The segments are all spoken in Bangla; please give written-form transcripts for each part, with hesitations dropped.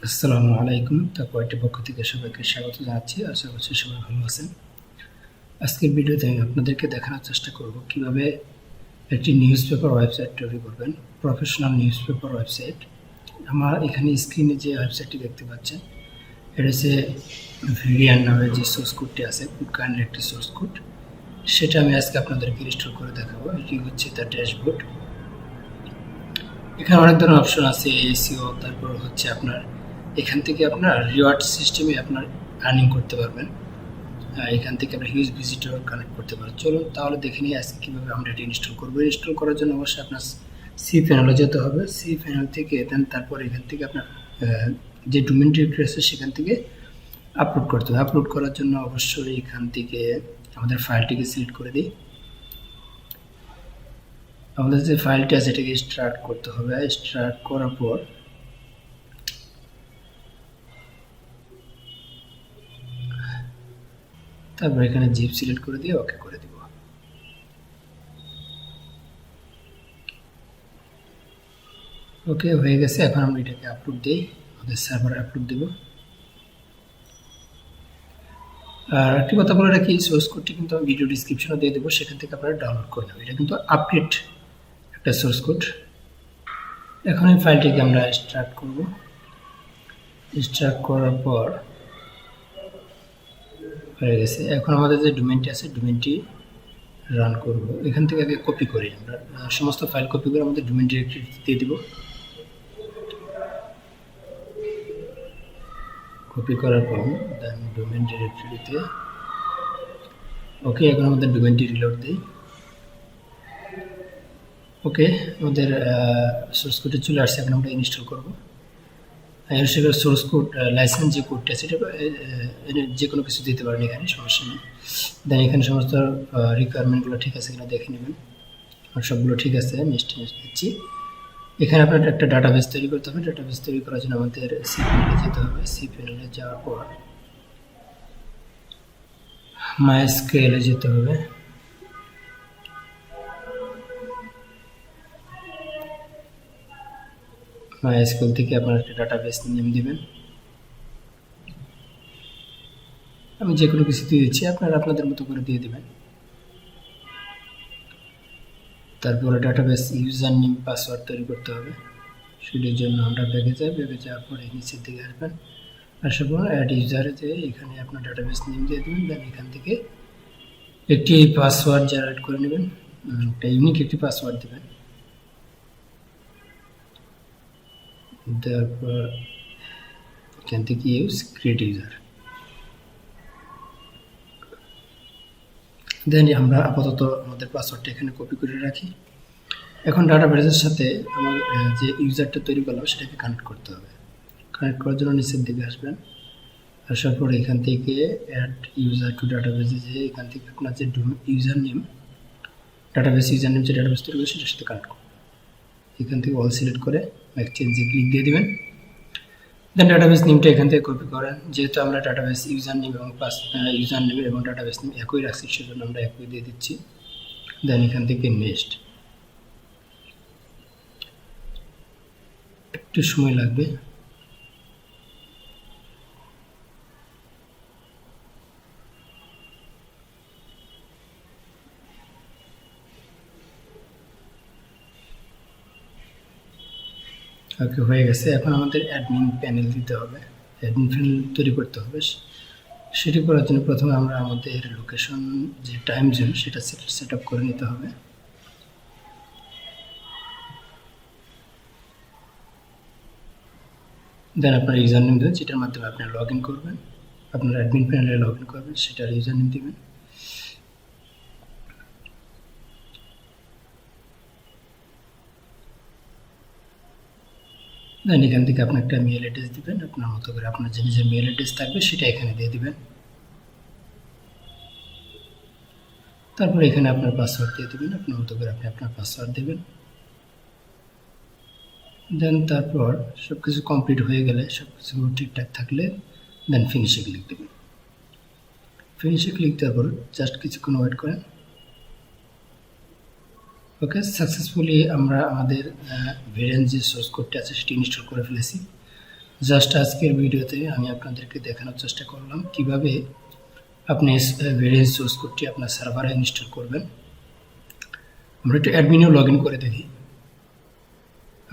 আসসালামু আলাইকুম। তাকওয়া IT পক্ষ থেকে সবাইকে স্বাগত জানাচ্ছি। আশা করছি সবাই ভালো আছেন। আজকের ভিডিওতে আমি আপনাদেরকে দেখানোর চেষ্টা করব কিভাবে একটি নিউজপেপার ওয়েবসাইট তৈরি করবেন, প্রফেশনাল নিউজপেপার ওয়েবসাইট। আমার এখানে স্ক্রিনে যে ওয়েবসাইটটি দেখতে পাচ্ছেন, এটা হচ্ছে ভেরিয়ান নামে যে সোর্স কোডটি আছে, খুব কাইন্ডলি একটি সোর্স কোড। সেটা আমি আজকে আপনাদেরকে ইনস্টল করে দেখাবো। এটি হচ্ছে তার ড্যাশবোর্ড। এখানে অনেক ধরনের অপশন আছে, এসইও, তারপর হচ্ছে আপনার এখান থেকে আপনার রিওয়ার্ড সিস্টেমে আপনার আর্নিং করতে পারবেন। এখান থেকে আমরা হিউজ ভিজিটর কানেক্ট করতে পারবো। চলুন তাহলে দেখে নিই আজকে কীভাবে আমরা এটা ইনস্টল করবো। ইনস্টল করার জন্য অবশ্যই আপনার সি প্যানেলে যেতে হবে। সি প্যানেল থেকে দেন তারপর এখান থেকে আপনার যে ডোমেইন ডিরেক্টরি আছে সেখান থেকে আপলোড করতে হবে। আপলোড করার জন্য অবশ্যই এখান থেকে আমাদের ফাইলটিকে সিলেক্ট করে দিই। আমাদের যে ফাইলটি আছে এটাকে স্টার্ট করতে হবে। স্টার্ট করার পর তারপর এখানে জিপ সিলেক্ট করে দিয়ে ওকে করে দিব। ওকে হয়ে গেছে। এখন আমরা এটাকে আপলোড দিই, আমাদের সার্ভারে আপলোড দেব। আর একটি কথা বলে রাখি, সোর্স কোডটি কিন্তু আমি ভিডিও ডিসক্রিপশনে দিয়ে দেবো, সেখান থেকে আপনারা ডাউনলোড করে নেবেন। এটা কিন্তু আপডেট একটা সোর্স কোড। এখন এই ফাইলটিকে আমরা স্টার্ট করব। স্টার্ট করার পর হয়ে গেছে। এখন আমাদের যে ডোমেইনটি আছে ডোমেইনটি রান করব। এখান থেকে আগে কপি করি, আমরা সমস্ত ফাইল কপি করে আমাদের ডোমেইন ডিরেক্টরি দিয়ে দিব। কপি করার পর দেন ডোমেইন ডিরেক্টরিতে ওকে। এখন আমাদের ডোমেইনটি রিলোড দিই। ওকে, আমাদের সোর্স কোডে চলে আসছে। এখন আমরা ইনস্টল করব। সেখানে সোর্স কোড লাইসেন্স যে কোডটা আছে এটা যে কোনো কিছু দিতে পারেন, এখানে সমস্যা নেই। দেন এখানে সমস্ত রিকোয়ারমেন্টগুলো ঠিক আছে কিনা দেখে নেবেন। আর সবগুলো ঠিক আছে, নেক্সট দিচ্ছি। এখানে আপনার একটা ডাটাবেস তৈরি করতে হবে। ডাটাবেস তৈরি করার জন্য আমাদের সি প্যানেলে যেতে হবে। সি প্যানেলে যাওয়ার পর মাইএসকিউএল এ যেতে হবে। মাইএসকিউএল থেকে আপনার একটা ডাটাবেস নেম দিবেন। আমি যে কোনো কিছু দিয়ে দিচ্ছি, আপনারা আপনাদের মতো করে দিয়ে দেবেন। তারপরে ডাটাবেস ইউজার নেম পাসওয়ার্ড তৈরি করতে হবে। সেটার জন্য আমরা ব্যাগে যাই। ব্যাগে যাওয়ার পরে নিচের দিকে আসবেন। আসার পর অ্যাড ইউজারে যে এখানে আপনার ডাটাবেস নেম দিয়ে দেবেন। দেন এখান থেকে একটি পাসওয়ার্ড জেনারেট করে নেবেন। একটা ইউনিক একটি পাসওয়ার্ড দেবেন। তারপর এখান থেকে ইউজ ক্রিয়েট ইউজার। দেন আমরা আপাতত আমাদের পাসওয়ার্ডটা এখানে কপি করে রাখি। এখন ডাটাবেসের সাথে আমার যে ইউজারটা তৈরি করলাম সেটাকে কানেক্ট করতে হবে। কানেক্ট করার জন্য নিচের দিকে আসবেন। আসার পর এখান থেকে অ্যাড ইউজার টু ডাটাবেসে যে এখান থেকে আপনার যে user name, database user name যে ডাটাবেস তৈরি করে সেটার সাথে কানেক্ট করুন। এখান থেকে অল সিলেক্ট করে এক্সচেঞ্জে ক্লিক দিয়ে দেবেন। দেন ডাটাবেস নেমটা এখান থেকে কপি করেন। যেহেতু আমরা ডাটাবেস ইউজার নেম এবং ইউজার নেম এবং ডাটাবেস নেম একই রাখছি, সেজন্য আমরা একই দিয়ে দিচ্ছি। দেন এখান থেকে নেক্সট। একটু সময় লাগবে। ওকে হয়ে গেছে। এখন আমাদের অ্যাডমিন প্যানেল দিতে হবে, অ্যাডমিন প্যানেল তৈরি করতে হবে। সেটি করার জন্য প্রথমে আমরা আমাদের লোকেশন যে টাইম জোন সেটা সেট আপ করে নিতে হবে। দেন আপনার ইউজার নেম দেবেন, যেটার মাধ্যমে আপনি লগ ইন করবেন, আপনার অ্যাডমিন প্যানেলে লগ ইন করবেন, সেটার ইউজার নেম দেবেন। দেন এখান থেকে আপনি একটা মেল অ্যাড্রেস দিবেন, আপনার মতো করে আপনার যে নিজের মেল অ্যাড্রেস থাকবে সেটা এখানে দিয়ে দিবেন। তারপর এখানে আপনার পাসওয়ার্ড দিয়ে দেবেন, আপনার মতো করে আপনি আপনার পাসওয়ার্ড দেবেন। দেন তারপর সব কিছু কমপ্লিট হয়ে গেলে, সব কিছু ঠিকঠাক থাকলে দেন ফিনিশে ক্লিক দেবেন। ফিনিশে ক্লিক দেওয়ার পর জাস্ট কিছুক্ষণ ওয়েট করেন। ওকে, সাকসেসফুলি আমরা আমাদের ভেরিয়েন্ট যে সোর্স কোডটা আছে সেটি ইনস্টল করে ফেলেছি। জাস্ট আজকের ভিডিওতে আমি আপনাদেরকে দেখানোর চেষ্টা করলাম কিভাবে আপনি ভেরিয়েন্স সোর্স কোডটি আপনার সার্ভারে ইনস্টল করবেন। আমরা একটু অ্যাডমিনেও লগ ইন করে দেখি।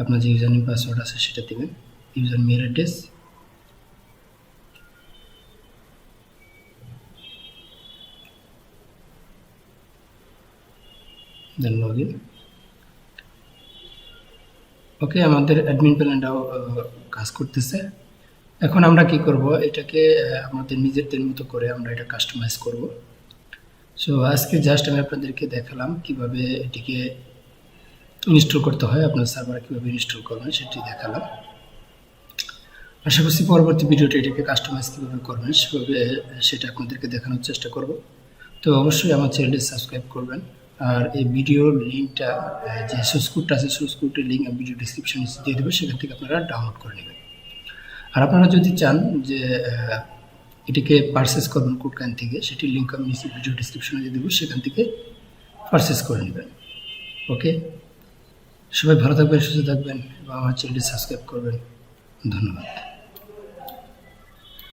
আপনার যে ইউজার নেম পাসওয়ার্ড আছে সেটা দেবেন, user mail address, then log in. Okay, আমাদের অ্যাডমিন প্যানেলটাও কাজ করতেছে। এখন আমরা কি করব, এটাকে আমাদের নিজেদের মতো করে আমরা এটা কাস্টমাইজ করব। সো আজকে জাস্ট আমি আপনাদেরকে দেখালাম কিভাবে এটিকে ইনস্টল করতে হয়, আপনার সার্ভারে কীভাবে ইনস্টল করবেন সেটি দেখালাম। আশা করছি পরবর্তী ভিডিওতে এটাকে কাস্টমাইজ কীভাবে করবেন সেটা আপনাদেরকে দেখানোর চেষ্টা করব। তো অবশ্যই আমার চ্যানেলটি সাবস্ক্রাইব করবেন। আর এই ভিডিওর লিঙ্কটা, যে সোর্স কোডটা আছে, সোর্স কোডের লিঙ্ক আমি ভিডিও ডিসক্রিপশনে দিয়ে দেবো, সেখান থেকে আপনারা ডাউনলোড করে নেবেন। আর আপনারা যদি চান যে এটিকে পারচেস করবেন কোডকাইন থেকে, সেটির লিঙ্ক আমি নিচে ভিডিও ডিসক্রিপশনে দিয়ে দেবো, সেখান থেকে পারচেস করে নেবেন। ওকে, সবাই ভালো থাকবেন, সুস্থ থাকবেন এবং আমার চ্যানেলটি সাবস্ক্রাইব করবেন। ধন্যবাদ।